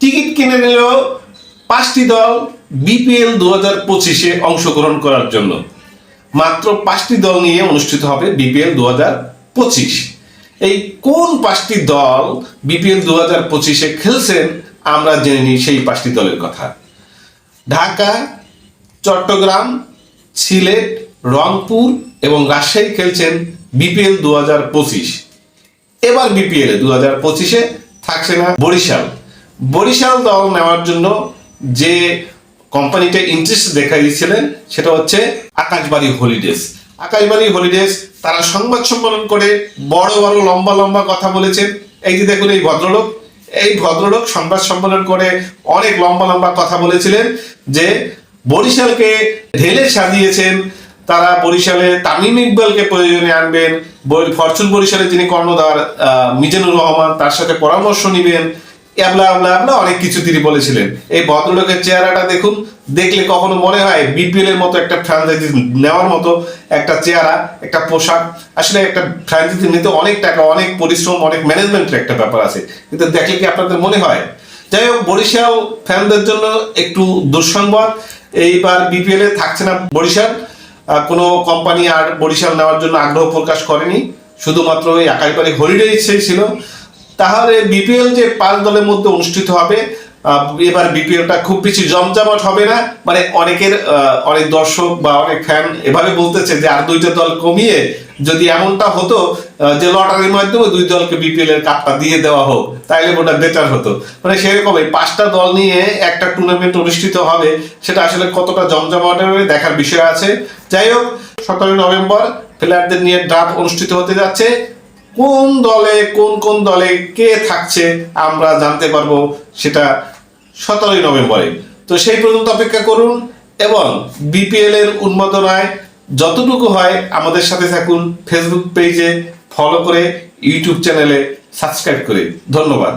Ticket কিনে নিল 5টি দল বিপিএল 2025-এ অংশগ্রহণ করার জন্য। মাত্র 5টি দল নিয়ে অনুষ্ঠিত হবে বিপিএল 2025। এই কোন 5টি দল বিপিএল 2025-এ খেলছেন আমরা জেনে নিই সেই 5টি দলের কথা। ঢাকা, চট্টগ্রাম, সিলেট, রংপুর এবং রাজশাহী খেলছেন বিপিএল 2025। এবার বিপিএল 2025-এ থাকছে না বরিশাল। বরিশাল দল নেওয়ার জন্য যে কোম্পানিটা ইন্টারেস্ট দেখাইছিলেন সেটা হচ্ছে আকাশবাড়ি হলিডেজ। আকাশবাড়ি হলিডেজ তারা সংবাদ সম্মেলন করে বড় বড় লম্বা লম্বা কথা বলেছেন। এই যে দেখুন এই ভদ্রলোক সংবাদ সম্মেলন করে অনেক লম্বা লম্বা কথা বলেছিলেন যে বরিশালকে ঢেলে সাজিয়েছেন তারা। বরিশালে তামিম ইকবালকে প্রয়োজনে আনবেন, ফরচুন বরিশালে যিনি কর্ণধার মিজানুর রহমান তার সাথে পরামর্শ নিবেন, এবলা এবলা এবলা অনেক কিছু তিনি বলেছিলেন। এই ভদ্রলোকের চেহারাটা দেখুন, দেখলে কখনো মনে হয় বিপিএল এর মতো একটা ফ্র্যাঞ্চাইজি নেওয়ার মতো একটা চেহারা, একটা পোশাক। আসলে একটা ফ্র্যাঞ্চাইজি নিতে অনেক টাকা, অনেক পরিশ্রম, অনেক ম্যানেজমেন্টের একটা ব্যাপার আছে, কিন্তু দেখলে কি আপনাদের মনে হয়? যাই হোক, বরিশাল ফ্যানদের জন্য একটু দুঃসংবাদ, এইবার বিপিএল এ থাকছে না বরিশাল। কোনো কোম্পানি আর বরিশাল নেওয়ার জন্য আগ্রহ প্রকাশ করেনি, শুধুমাত্র ওই আকাশবাড়ি হলিডেজই ছিল। তাহলে বিপিএল যে 5 দলের মধ্যে অনুষ্ঠিত হবে, এবার বিপিএলটা খুব বেশি জমজমাট হবে না। মানে অনেক দর্শক বা অনেক ফ্যান এভাবে বলতেছে যে আর 2টা দল কমিয়ে যদি এমনটা হতো যে লটারির মাধ্যমে 2 দলকে বিপিএল এর কাপটা দিয়ে দেওয়া হোক, তাইলে ওটা বেটার হতো। মানে সেরকমই 5টা দল নিয়ে একটা টুর্নামেন্ট অনুষ্ঠিত হবে, সেটা আসলে কতটা জমজমাট হবে দেখার বিষয় আছে। যাই হোক, 17 নভেম্বর প্লেয়ারদের নিয়ে ড্রাফট অনুষ্ঠিত হতে যাচ্ছে। কোন দলে কে থাকছে আমরা জানতে পারবো সেটা 17 নভেম্বরে। তো সেই পর্যন্ত অপেক্ষা করুন এবং বিপিএল এর উন্মাদনায় যতটুকু হয় আমাদের সাথে থাকুন। ফেসবুক পেজে ফলো করে, ইউটিউব চ্যানেলে সাবস্ক্রাইব করে। ধন্যবাদ।